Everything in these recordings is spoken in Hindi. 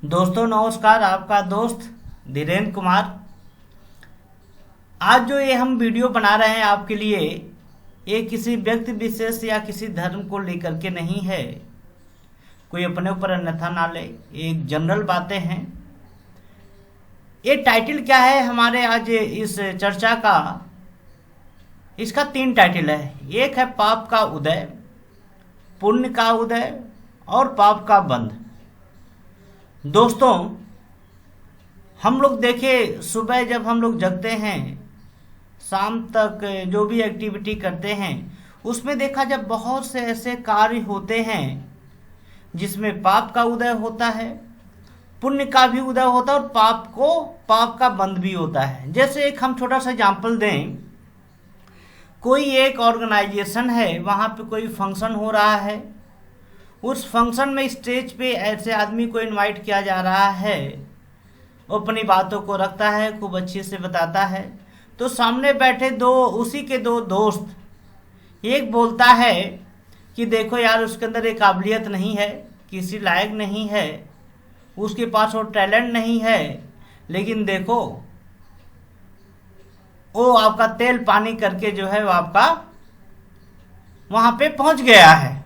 दोस्तों नमस्कार, आपका दोस्त धीरेन्द्र कुमार। आज जो ये हम वीडियो बना रहे हैं आपके लिए, ये किसी व्यक्ति विशेष या किसी धर्म को लेकर के नहीं है। कोई अपने ऊपर अन्यथा ना ले, एक जनरल बातें हैं। ये टाइटल क्या है हमारे आज इस चर्चा का? इसका 3 टाइटल है। एक है पाप का उदय, पुण्य का उदय और पाप का बंध। दोस्तों, हम लोग देखें, सुबह जब हम लोग जगते हैं, शाम तक जो भी एक्टिविटी करते हैं, उसमें देखा जब बहुत से ऐसे कार्य होते हैं जिसमें पाप का उदय होता है, पुण्य का भी उदय होता है और पाप का बंध भी होता है। जैसे एक हम छोटा सा एग्जाम्पल दें, कोई एक ऑर्गेनाइजेशन है, वहाँ पे कोई फंक्शन हो रहा है। उस फंक्शन में स्टेज पे ऐसे आदमी को इनवाइट किया जा रहा है, वो अपनी बातों को रखता है, खूब अच्छे से बताता है। तो सामने बैठे उसी के 2 दोस्त, एक बोलता है कि देखो यार, उसके अंदर एक काबिलियत नहीं है, किसी लायक नहीं है, उसके पास वो टैलेंट नहीं है, लेकिन देखो वो आपका तेल पानी करके जो है वो आपका वहां पे पहुंच गया है।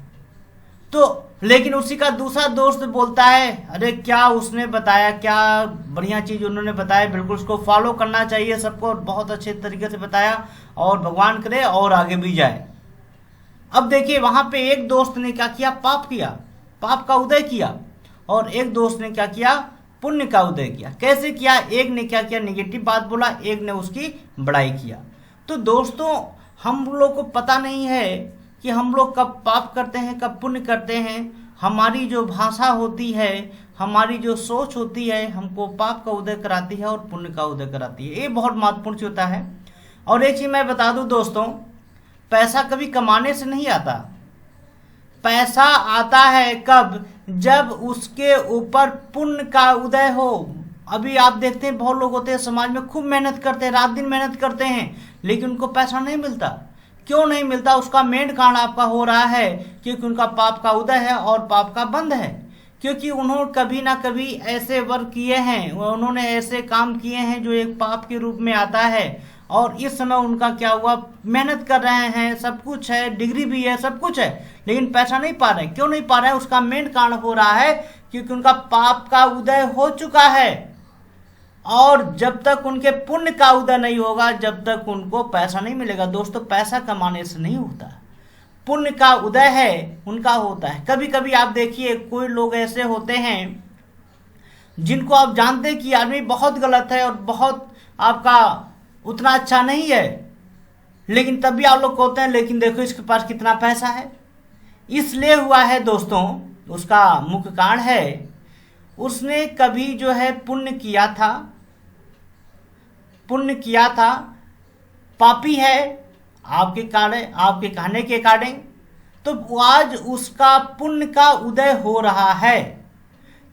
तो लेकिन उसी का दूसरा दोस्त बोलता है, अरे क्या उसने बताया, क्या बढ़िया चीज़ उन्होंने बताया, बिल्कुल उसको फॉलो करना चाहिए सबको, बहुत अच्छे तरीके से बताया और भगवान करे और आगे भी जाए। अब देखिए, वहाँ पे एक दोस्त ने क्या किया, पाप का उदय किया, और एक दोस्त ने क्या किया, पुण्य का उदय किया। कैसे किया? एक ने क्या किया, नेगेटिव बात बोला, एक ने उसकी बड़ाई किया। तो दोस्तों, हम लोग को पता नहीं है कि हम लोग कब पाप करते हैं, कब पुण्य करते हैं। हमारी जो भाषा होती है, हमारी जो सोच होती है, हमको पाप का उदय कराती है और पुण्य का उदय कराती है। ये बहुत महत्वपूर्ण चीज होता है। और एक चीज मैं बता दूं दोस्तों, पैसा कभी कमाने से नहीं आता। पैसा आता है कब? जब उसके ऊपर पुण्य का उदय हो। अभी आप देखते हैं, बहुत लोग होते हैं समाज में, खूब मेहनत करते हैं, रात दिन मेहनत करते हैं, लेकिन उनको पैसा नहीं मिलता। क्यों नहीं मिलता? उसका मेन कारण आपका हो रहा है क्योंकि उनका पाप का उदय है और पाप का बंध है। क्योंकि उन्होंने कभी ना कभी ऐसे वर्क किए हैं, उन्होंने ऐसे काम किए हैं जो एक पाप के रूप में आता है। और इस समय उनका क्या हुआ, मेहनत कर रहे हैं, सब कुछ है, डिग्री भी है, सब कुछ है, लेकिन पैसा नहीं पा रहे। क्यों नहीं पा रहे? उसका मेन कारण हो रहा है क्योंकि उनका पाप का उदय हो चुका है। और जब तक उनके पुण्य का उदय नहीं होगा, जब तक उनको पैसा नहीं मिलेगा। दोस्तों, पैसा कमाने से नहीं होता, पुण्य का उदय है उनका होता है। कभी कभी आप देखिए, कोई लोग ऐसे होते हैं जिनको आप जानते हैं कि आदमी बहुत गलत है और बहुत आपका उतना अच्छा नहीं है, लेकिन तब भी आप लोग कहते हैं लेकिन देखो इसके पास कितना पैसा है। इसलिए हुआ है दोस्तों, उसका मुख्य कारण है उसने कभी जो है पुण्य किया था, पापी है आपके कारण, आपके कहने के कारण, तो आज उसका पुण्य का उदय हो रहा है।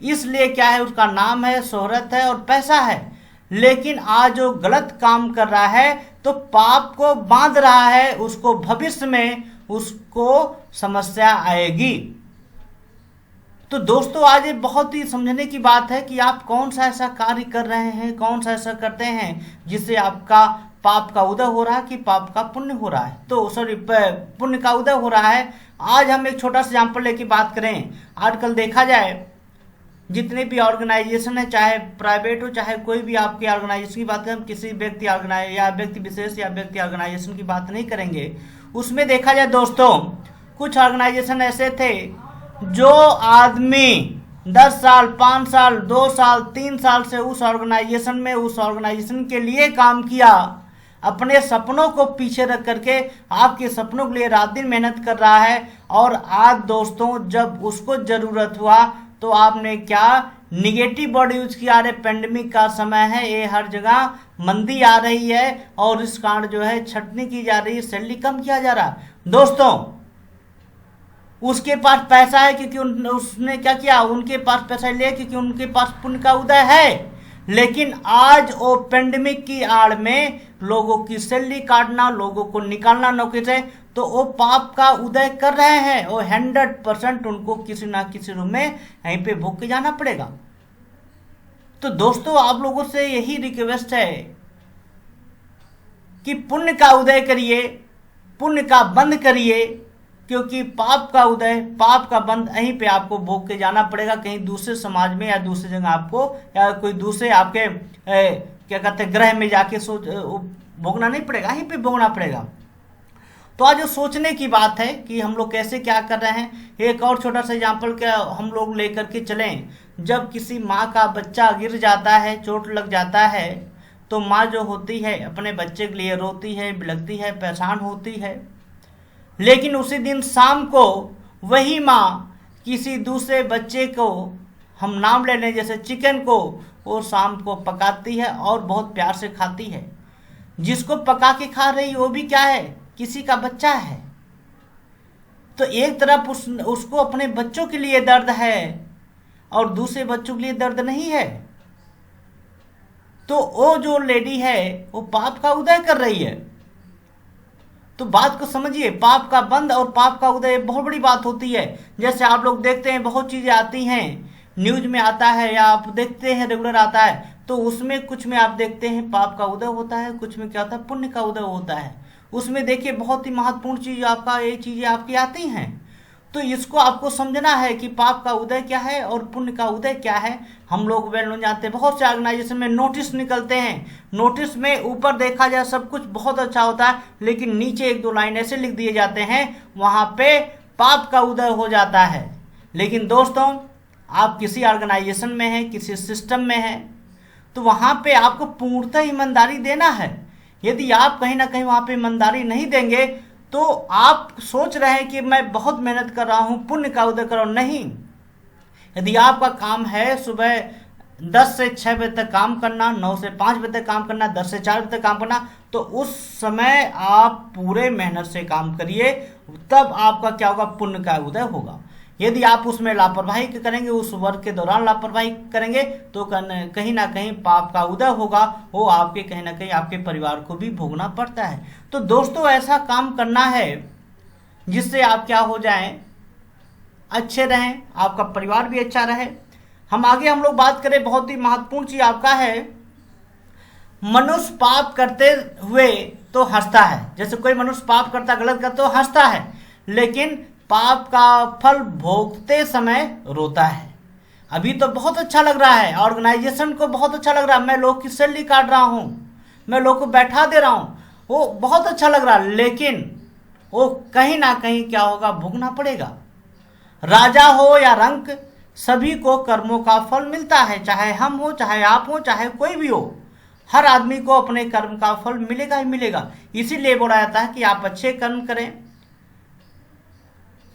इसलिए क्या है, उसका नाम है, शोहरत है और पैसा है। लेकिन आज जो गलत काम कर रहा है तो पाप को बांध रहा है, उसको भविष्य में उसको समस्या आएगी। तो दोस्तों, आज ये बहुत ही समझने की बात है कि आप कौन सा ऐसा कार्य कर रहे हैं, कौन सा ऐसा करते हैं जिससे आपका पाप का उदय हो रहा है कि पाप का पुण्य हो रहा है, तो पुण्य का उदय हो रहा है। आज हम एक छोटा सा एग्जाम्पल लेके बात करें। आजकल देखा जाए, जितने भी ऑर्गेनाइजेशन है, चाहे प्राइवेट हो चाहे कोई भी आपके ऑर्गेनाइजेशन की बात करें, हम किसी व्यक्ति विशेष या व्यक्ति ऑर्गेनाइजेशन की बात नहीं करेंगे। उसमें देखा जाए दोस्तों, कुछ ऑर्गेनाइजेशन ऐसे थे जो आदमी 10 साल, 5 साल, 2 साल, 3 साल से उस ऑर्गेनाइजेशन के लिए काम किया, अपने सपनों को पीछे रख करके आपके सपनों के लिए रात दिन मेहनत कर रहा है। और आज दोस्तों, जब उसको जरूरत हुआ तो आपने क्या निगेटिव वर्ड यूज किया। अरे पेंडेमिक का समय है, ये हर जगह मंदी आ रही है और इस कारण जो है छटनी की जा रही है, सैलरी कम किया जा रहा है। दोस्तों, उसके पास पैसा है क्योंकि उसने क्या किया, उनके पास पैसा ले क्योंकि उनके पास पुण्य का उदय है। लेकिन आज वो पेंडेमिक की आड़ में लोगों की सैलरी काटना, लोगों को निकालना नौकरी से, तो वो पाप का उदय कर रहे हैं। वो 100% उनको किसी ना किसी रूप में यहीं पे भोग के जाना पड़ेगा। तो दोस्तों आप लोगों से यही रिक्वेस्ट है कि पुण्य का उदय करिए, पुण्य का बंद करिए, क्योंकि पाप का उदय, पाप का बंद यहीं पे आपको भोग के जाना पड़ेगा। कहीं दूसरे समाज में या दूसरी जगह आपको या कोई दूसरे आपके क्या कहते हैं ग्रह में जाके भोगना नहीं पड़ेगा, यहीं पे भोगना पड़ेगा। तो आज सोचने की बात है कि हम लोग कैसे क्या कर रहे हैं। एक और छोटा सा एग्जाम्पल क्या हम लोग लेकर के चलें। जब किसी माँ का बच्चा गिर जाता है, चोट लग जाता है, तो माँ जो होती है अपने बच्चे के लिए रोती है, बिलखती है, परेशान होती है। लेकिन उसी दिन शाम को वही माँ किसी दूसरे बच्चे को, हम नाम ले लें जैसे चिकन को, वो शाम को पकाती है और बहुत प्यार से खाती है। जिसको पका के खा रही वो भी क्या है, किसी का बच्चा है। तो एक तरफ उसको अपने बच्चों के लिए दर्द है और दूसरे बच्चों के लिए दर्द नहीं है। तो वो जो लेडी है वो पाप का उदय कर रही है। तो बात को समझिए, पाप का बंद और पाप का उदय बहुत बड़ी बात होती है। जैसे आप लोग देखते हैं बहुत चीजें आती हैं, न्यूज में आता है या आप देखते हैं रेगुलर आता है, तो उसमें कुछ में आप देखते हैं पाप का उदय होता है, कुछ में क्या होता है पुण्य का उदय होता है। उसमें देखिए बहुत ही महत्वपूर्ण चीज आपका ये चीजें आपकी आती हैं। तो इसको आपको समझना है कि पाप का उदय क्या है और पुण्य का उदय क्या है। हम लोग वेल जानते हैं, बहुत से ऑर्गेनाइजेशन में नोटिस निकलते हैं। नोटिस में ऊपर देखा जाए सब कुछ बहुत अच्छा होता है, लेकिन नीचे एक दो लाइन ऐसे लिख दिए जाते हैं, वहां पे पाप का उदय हो जाता है। लेकिन दोस्तों आप किसी ऑर्गेनाइजेशन में हैं, किसी सिस्टम में हैं, तो वहां पे आपको पूर्णतः ईमानदारी देना है। यदि आप कहीं ना कहीं वहां पे ईमानदारी नहीं देंगे तो आप सोच रहे हैं कि मैं बहुत मेहनत कर रहा हूं, पुण्य का उदय कर रहा हूं। नहीं, यदि आपका काम है सुबह 10 से 6 बजे तक काम करना, 9 से 5 बजे तक काम करना, 10 से 4 बजे तक काम करना, तो उस समय आप पूरे मेहनत से काम करिए, तब आपका क्या होगा, पुण्य का उदय होगा। यदि आप उसमें लापरवाही करेंगे, उस वर्क के दौरान लापरवाही करेंगे, तो कहीं ना कहीं पाप का उदय होगा। वो आपके कहीं ना कहीं आपके परिवार को भी भोगना पड़ता है। तो दोस्तों ऐसा काम करना है जिससे आप क्या हो जाएं, अच्छे रहें, आपका परिवार भी अच्छा रहे। हम लोग बात करें, बहुत ही महत्वपूर्ण चीज आपका है, मनुष्य पाप करते हुए तो हंसता है। जैसे कोई मनुष्य पाप करता, गलत करता तो हंसता है, लेकिन पाप का फल भोगते समय रोता है। अभी तो बहुत अच्छा लग रहा है, ऑर्गेनाइजेशन को बहुत अच्छा लग रहा है, मैं लोग की सैलरी काट रहा हूं, मैं लोग को बैठा दे रहा हूं, वो बहुत अच्छा लग रहा है, लेकिन वो कहीं ना कहीं क्या होगा, भोगना पड़ेगा। राजा हो या रंक, सभी को कर्मों का फल मिलता है, चाहे हम हो, चाहे आप हो, चाहे कोई भी हो, हर आदमी को अपने कर्म का फल मिलेगा ही मिलेगा। इसीलिए बोला जाता है कि आप अच्छे कर्म करें।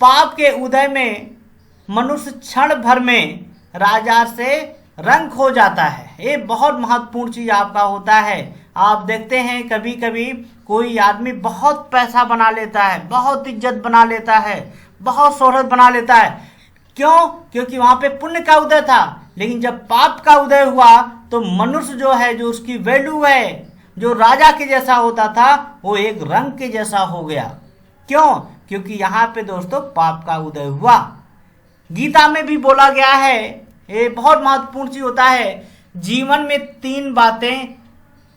पाप के उदय में मनुष्य क्षण भर में राजा से रंक हो जाता है। ये बहुत महत्वपूर्ण चीज आपका होता है। आप देखते हैं कभी कभी कोई आदमी बहुत पैसा बना लेता है, बहुत इज्जत बना लेता है, बहुत शोहरत बना लेता है। क्यों? क्योंकि वहां पे पुण्य का उदय था। लेकिन जब पाप का उदय हुआ तो मनुष्य जो है, जो उसकी वैल्यू है, जो राजा के जैसा होता था, वो एक रंक के जैसा हो गया। क्यों? क्योंकि यहाँ पे दोस्तों पाप का उदय हुआ। गीता में भी बोला गया है, ये बहुत महत्वपूर्ण चीज होता है, जीवन में 3 बातें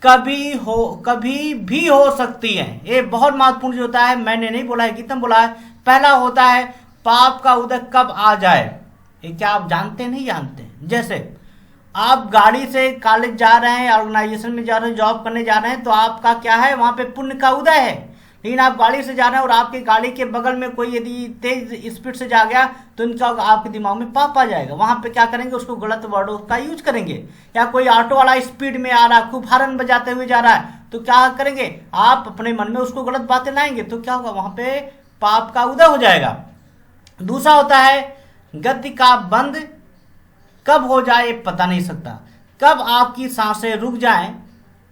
कभी भी हो सकती हैं। ये बहुत महत्वपूर्ण चीज होता है, मैंने नहीं बोला है, गीता में बोला है। पहला होता है पाप का उदय कब आ जाए। ये क्या आप जानते नहीं जानते? जैसे आप गाड़ी से कॉलेज जा रहे हैं, ऑर्गेनाइजेशन में जा रहे हैं, जॉब करने जा रहे हैं, तो आपका क्या है, वहां पे पुण्य का उदय है। लेकिन आप गाड़ी से जा रहे हैं और आपकी गाड़ी के बगल में कोई यदि तेज स्पीड से जा गया तो इनका आपके दिमाग में पाप आ जाएगा। वहां पे क्या करेंगे, उसको गलत वर्डों का यूज करेंगे। या कोई ऑटो वाला स्पीड में आ रहा है, खूब हॉर्न बजाते हुए जा रहा है, तो क्या करेंगे, आप अपने मन में उसको गलत बातें लाएंगे, तो क्या होगा, वहां पे पाप का उदय हो जाएगा। दूसरा होता है गति का बंद कब हो जाए पता नहीं सकता। कब आपकी सांसें रुक जाएं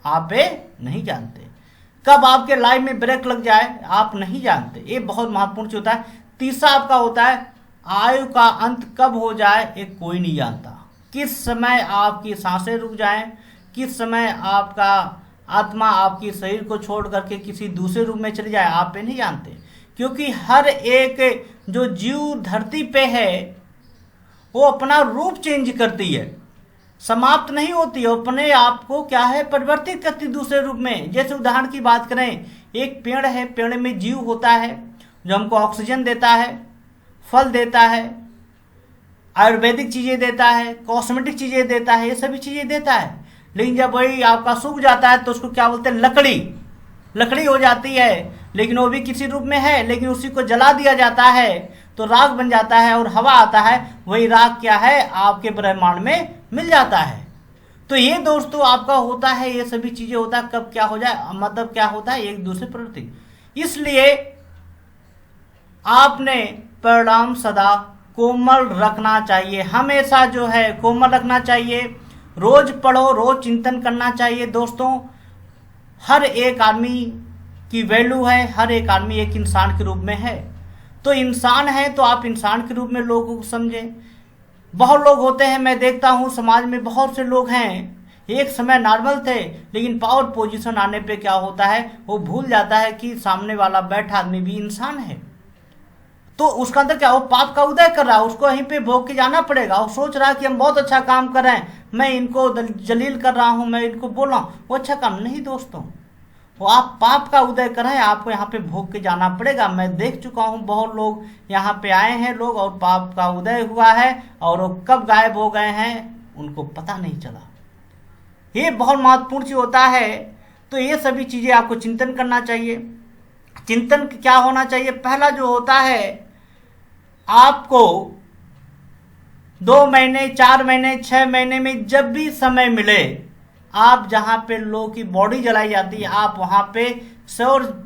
आप नहीं जानते। कब आपके लाइफ में ब्रेक लग जाए आप नहीं जानते। ये बहुत महत्वपूर्ण होता है। तीसरा आपका होता है आयु का अंत कब हो जाए ये कोई नहीं जानता। किस समय आपकी सांसें रुक जाएं, किस समय आपका आत्मा आपकी शरीर को छोड़ करके किसी दूसरे रूप में चली जाए आप नहीं जानते। क्योंकि हर एक जो जीव धरती पे है वो अपना रूप चेंज करती है। समाप्त नहीं होती, अपने आप को क्या है परिवर्तित करती दूसरे रूप में। जैसे उदाहरण की बात करें, एक पेड़ है, पेड़ में जीव होता है जो हमको ऑक्सीजन देता है, फल देता है, आयुर्वेदिक चीज़ें देता है, कॉस्मेटिक चीज़ें देता है, ये सभी चीज़ें देता है। लेकिन जब वही आपका सूख जाता है तो उसको क्या बोलते हैं, लकड़ी हो जाती है। लेकिन वो भी किसी रूप में है, लेकिन उसी को जला दिया जाता है तो राख बन जाता है और हवा आता है, वही राख क्या है आपके ब्रह्मांड में मिल जाता है। तो ये दोस्तों आपका होता है, ये सभी चीज़ें होता है, कब क्या हो जाए, मतलब क्या होता है एक दूसरे प्रति। इसलिए आपने परिणाम सदा कोमल रखना चाहिए, हमेशा जो है कोमल रखना चाहिए। रोज पढ़ो, रोज चिंतन करना चाहिए दोस्तों। हर एक आदमी की वैल्यू है, हर एक आदमी एक इंसान के रूप में है। तो इंसान है तो आप इंसान के रूप में लोगों को समझें। बहुत लोग होते हैं, मैं देखता हूँ समाज में बहुत से लोग हैं, एक समय नॉर्मल थे, लेकिन पावर पोजीशन आने पे क्या होता है, वो भूल जाता है कि सामने वाला बैठा आदमी भी इंसान है। तो उसका अंदर क्या, वो पाप का उदय कर रहा है, उसको यहीं पे भोग के जाना पड़ेगा। वो सोच रहा है कि हम बहुत अच्छा काम कर रहे हैं, मैं इनको जलील कर रहा हूँ, मैं इनको बोल रहा हूँ, वो अच्छा काम नहीं दोस्तों। वो आप पाप का उदय कर रहे हैं, आपको यहाँ पे भोग के जाना पड़ेगा। मैं देख चुका हूँ बहुत लोग यहाँ पे आए हैं लोग, और पाप का उदय हुआ है और वो कब गायब हो गए हैं उनको पता नहीं चला। ये बहुत महत्वपूर्ण चीज होता है। तो ये सभी चीजें आपको चिंतन करना चाहिए। चिंतन क्या होना चाहिए, पहला जो होता है, आपको 2 महीने, 4 महीने, 6 महीने में जब भी समय मिले, आप जहाँ पे लोगों की बॉडी जलाई जाती है, आप वहाँ पे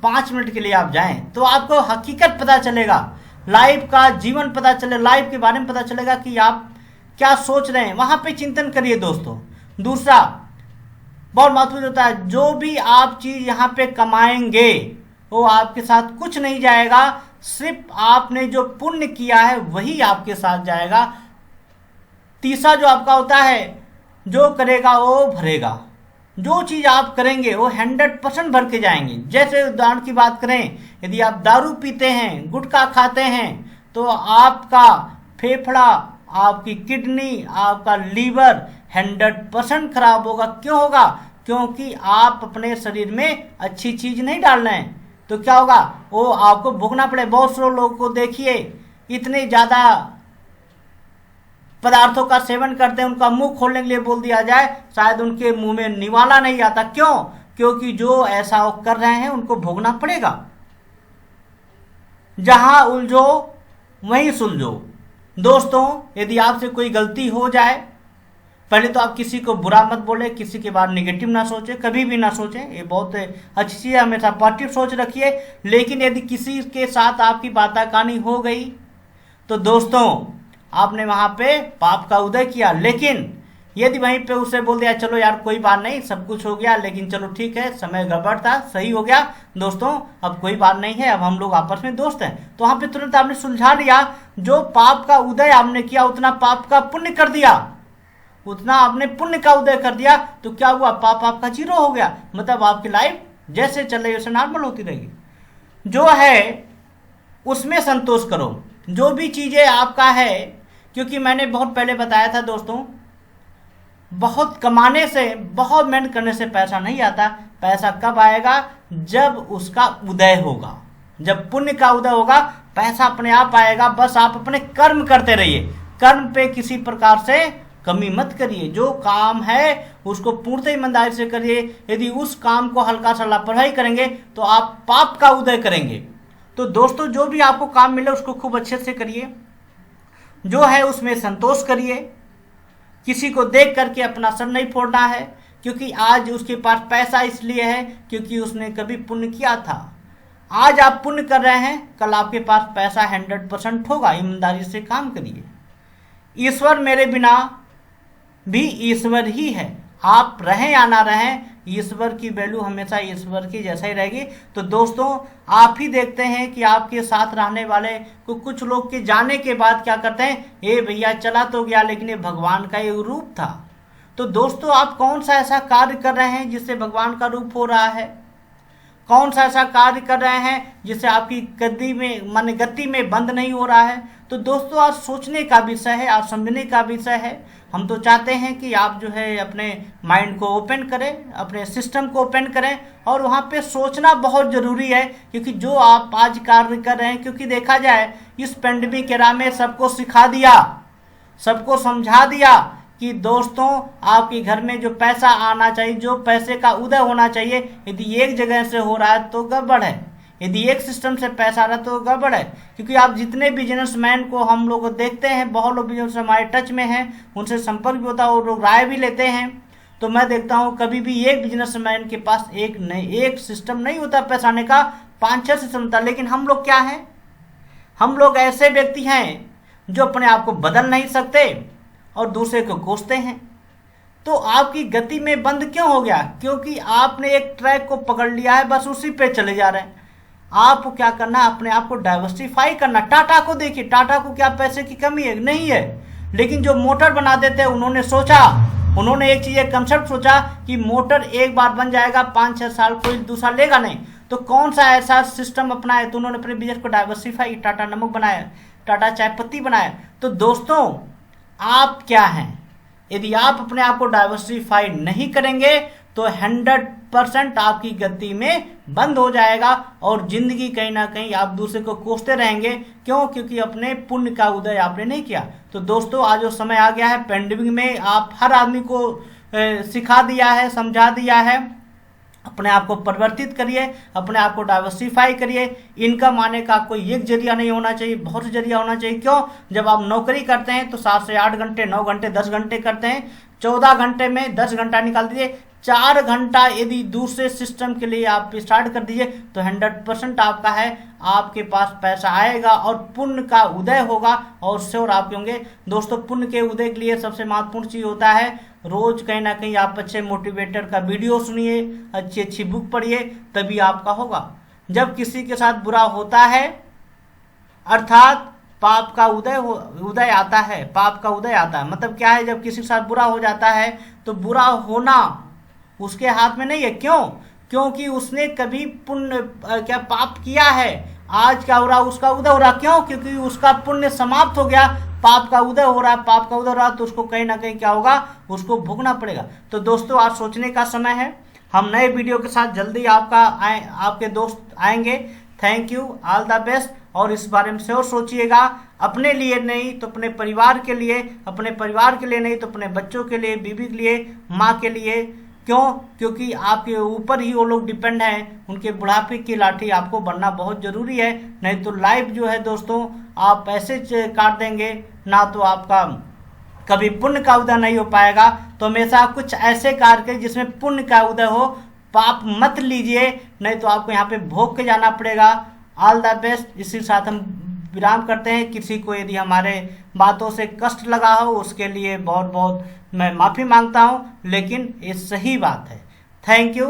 5 मिनट के लिए आप जाएं, तो आपको हकीकत पता चलेगा, लाइफ का जीवन पता चले, लाइफ के बारे में पता चलेगा कि आप क्या सोच रहे हैं। वहाँ पे चिंतन करिए दोस्तों। दूसरा बहुत महत्वपूर्ण होता है, जो भी आप चीज़ यहाँ पे कमाएंगे वो आपके साथ कुछ नहीं जाएगा, सिर्फ आपने जो पुण्य किया है वही आपके साथ जाएगा। तीसरा जो आपका होता है, जो करेगा वो भरेगा। जो चीज़ आप करेंगे वो 100% भर के जाएंगे। जैसे उदाहरण की बात करें, यदि आप दारू पीते हैं, गुटखा खाते हैं, तो आपका फेफड़ा, आपकी किडनी, आपका लीवर 100% खराब होगा। क्यों होगा? क्योंकि आप अपने शरीर में अच्छी चीज़ नहीं डाल रहे हैं। तो क्या होगा, वो आपको भोगना पड़े। बहुत से लोगों को देखिए, इतने ज़्यादा पदार्थों का सेवन करते हैं, उनका मुंह खोलने के लिए बोल दिया जाए, शायद उनके मुंह में निवाला नहीं आता। क्यों? क्योंकि जो ऐसा वो कर रहे हैं उनको भोगना पड़ेगा। जहां उलझो वहीं सुलझो। दोस्तों, यदि आपसे कोई गलती हो जाए, पहले तो आप किसी को बुरा मत बोले, किसी के बाद नेगेटिव ना सोचें, कभी भी ना सोचें। ये बहुत अच्छी चीज़ है, हमेशा पॉजिटिव सोच रखिए। लेकिन यदि किसी के साथ आपकी बाताकानी हो गई तो दोस्तों, आपने वहाँ पे पाप का उदय किया। लेकिन यदि वहीं पे उसे बोल दिया, चलो यार कोई बात नहीं, सब कुछ हो गया, लेकिन चलो ठीक है, समय गड़बड़ था, सही हो गया दोस्तों, अब कोई बात नहीं है, अब हम लोग आपस में दोस्त हैं, तो वहाँ पे तुरंत आपने सुलझा लिया। जो पाप का उदय आपने किया, उतना पाप का पुण्य कर दिया, उतना आपने पुण्य का उदय कर दिया। तो क्या हुआ, पाप आपका 0 हो गया। मतलब आपकी लाइफ जैसे चल रही है वैसे नॉर्मल होती रहेगी। जो है उसमें संतोष करो, जो भी चीज़ें आपका है। क्योंकि मैंने बहुत पहले बताया था दोस्तों, बहुत कमाने से, बहुत मेहनत करने से पैसा नहीं आता। पैसा कब आएगा? जब उसका उदय होगा, जब पुण्य का उदय होगा, पैसा अपने आप आएगा। बस आप अपने कर्म करते रहिए, कर्म पे किसी प्रकार से कमी मत करिए। जो काम है उसको पूर्ण ईमानदारी से करिए। यदि उस काम को हल्का सा लापरवाही करेंगे तो आप पाप का उदय करेंगे। तो दोस्तों, जो भी आपको काम मिले उसको खूब अच्छे से करिए, जो है उसमें संतोष करिए। किसी को देख करके अपना सर नहीं फोड़ना है, क्योंकि आज उसके पास पैसा इसलिए है क्योंकि उसने कभी पुण्य किया था। आज आप पुण्य कर रहे हैं, कल आपके पास पैसा 100% होगा। ईमानदारी से काम करिए। ईश्वर मेरे बिना भी ईश्वर ही है, आप रहें या ना रहें, ईश्वर की वैल्यू हमेशा ईश्वर की जैसा ही रहेगी। तो दोस्तों, आप ही देखते हैं कि आपके साथ रहने वाले को कुछ लोग के जाने के बाद क्या करते हैं, ए भैया चला तो गया, लेकिन ये भगवान का एक रूप था। तो दोस्तों, आप कौन सा ऐसा कार्य कर रहे हैं जिससे भगवान का रूप हो रहा है? कौन सा ऐसा कार्य कर रहे हैं जिससे आपकी गति में बंद नहीं हो रहा है। तो दोस्तों आज सोचने का विषय है, आज समझने का विषय है। हम तो चाहते हैं कि आप जो है अपने माइंड को ओपन करें, अपने सिस्टम को ओपन करें, और वहाँ पे सोचना बहुत ज़रूरी है। क्योंकि जो आप आज कार्य कर रहे हैं, क्योंकि देखा जाए इस पेंडेमिक एरा में सबको सिखा दिया, सबको समझा दिया कि दोस्तों आपके घर में जो पैसा आना चाहिए, जो पैसे का उदय होना चाहिए, यदि एक जगह से हो रहा है तो गड़बड़ है, यदि एक सिस्टम से पैसा आ रहा है तो गड़बड़ है। क्योंकि आप जितने बिजनेसमैन को हम लोग देखते हैं, बहुत लोग बिजनेस हमारे टच में हैं, उनसे संपर्क भी होता है और लोग राय भी लेते हैं। तो मैं देखता हूँ कभी भी एक बिजनेसमैन के पास एक सिस्टम नहीं होता पैसा आने का, 5-6 सिस्टम होता। लेकिन हम लोग क्या हैं, हम लोग ऐसे व्यक्ति हैं जो अपने आप को बदल नहीं सकते और दूसरे को कोसते हैं। तो आपकी गति में बंद क्यों हो गया? क्योंकि आपने एक ट्रैक को पकड़ लिया है, बस उसी पे चले जा रहे हैं। आपको क्या करना, अपने आप को डाइवर्सिफाई करना। टाटा को देखिए, टाटा को क्या पैसे की कमी है? नहीं है। लेकिन जो मोटर बना देते हैं, उन्होंने सोचा, उन्होंने एक चीज, एक कंसेप्ट सोचा कि मोटर एक बार बन जाएगा, 5-6 साल कोई दूसरा लेगा नहीं। तो कौन सा ऐसा सिस्टम अपनाया? तो उन्होंने अपने बिजनेस को डाइवर्सिफाई, टाटा नमक बनाया, टाटा चाय पत्ती बनाया। तो दोस्तों आप क्या हैं? यदि आप अपने आप को डाइवर्सिफाई नहीं करेंगे तो 100% आपकी गति में बंद हो जाएगा और जिंदगी कहीं ना कहीं आप दूसरे को कोसते रहेंगे। क्यों? क्योंकि अपने पुण्य का उदय आपने नहीं किया। तो दोस्तों आज जो समय आ गया है, पेंडेमिक में आप हर आदमी को सिखा दिया है, समझा दिया है। अपने आप को परिवर्तित करिए, अपने आप को डाइवर्सिफाई करिए। इनकम आने का कोई एक जरिया नहीं होना चाहिए, बहुत से जरिया होना चाहिए। क्यों? जब आप नौकरी करते हैं तो 7 से 8 घंटे, 9 घंटे, 10 घंटे करते हैं। 14 घंटे में 10 घंटा निकाल दीजिए, 4 घंटा यदि दूसरे सिस्टम के लिए आप स्टार्ट कर दीजिए तो 100% आपका है, आपके पास पैसा आएगा और पुण्य का उदय होगा और श्योर आपके होंगे। दोस्तों पुण्य के उदय के लिए सबसे महत्वपूर्ण चीज होता है, रोज कहीं ना कहीं आप अच्छे मोटिवेटर का वीडियो सुनिए, अच्छी अच्छी बुक पढ़िए, तभी आपका होगा। जब किसी के साथ बुरा होता है अर्थात पाप का उदय आता है, पाप का उदय आता है। मतलब क्या है? जब किसी के साथ बुरा हो जाता है तो बुरा होना उसके हाथ में नहीं है। क्यों? क्योंकि उसने कभी पुण्य क्या पाप किया है, आज क्या हो रहा, उसका उदय हो रहा। क्यों? क्योंकि उसका पुण्य समाप्त हो गया, पाप का उदय हो रहा है। पाप का उदय हो रहा तो उसको कहीं ना कहीं क्या होगा, उसको भोगना पड़ेगा। तो दोस्तों आज सोचने का समय है। हम नए वीडियो के साथ जल्दी आपके दोस्त आएंगे। Thank you, all the best. और इस बारे में और सोचिएगा, अपने लिए नहीं तो अपने परिवार के लिए, अपने परिवार के लिए नहीं तो अपने बच्चों के लिए, बीवी के लिए, माँ के लिए। क्यों? क्योंकि आपके ऊपर ही वो लोग डिपेंड हैं, उनके बुढ़ापे की लाठी आपको बनना बहुत जरूरी है। नहीं तो लाइफ जो है दोस्तों आप ऐसे काट देंगे ना, तो आपका कभी पुण्य का उदय नहीं हो पाएगा। तो हमेशा कुछ ऐसे कार्य करें जिसमें पुण्य का उदय हो, पाप मत लीजिए, नहीं तो आपको यहाँ पे भोग के जाना पड़ेगा। All the best. इसी के साथ हम विराम करते हैं। किसी को यदि हमारे बातों से कष्ट लगा हो उसके लिए बहुत बहुत मैं माफ़ी मांगता हूँ, लेकिन ये सही बात है। Thank you.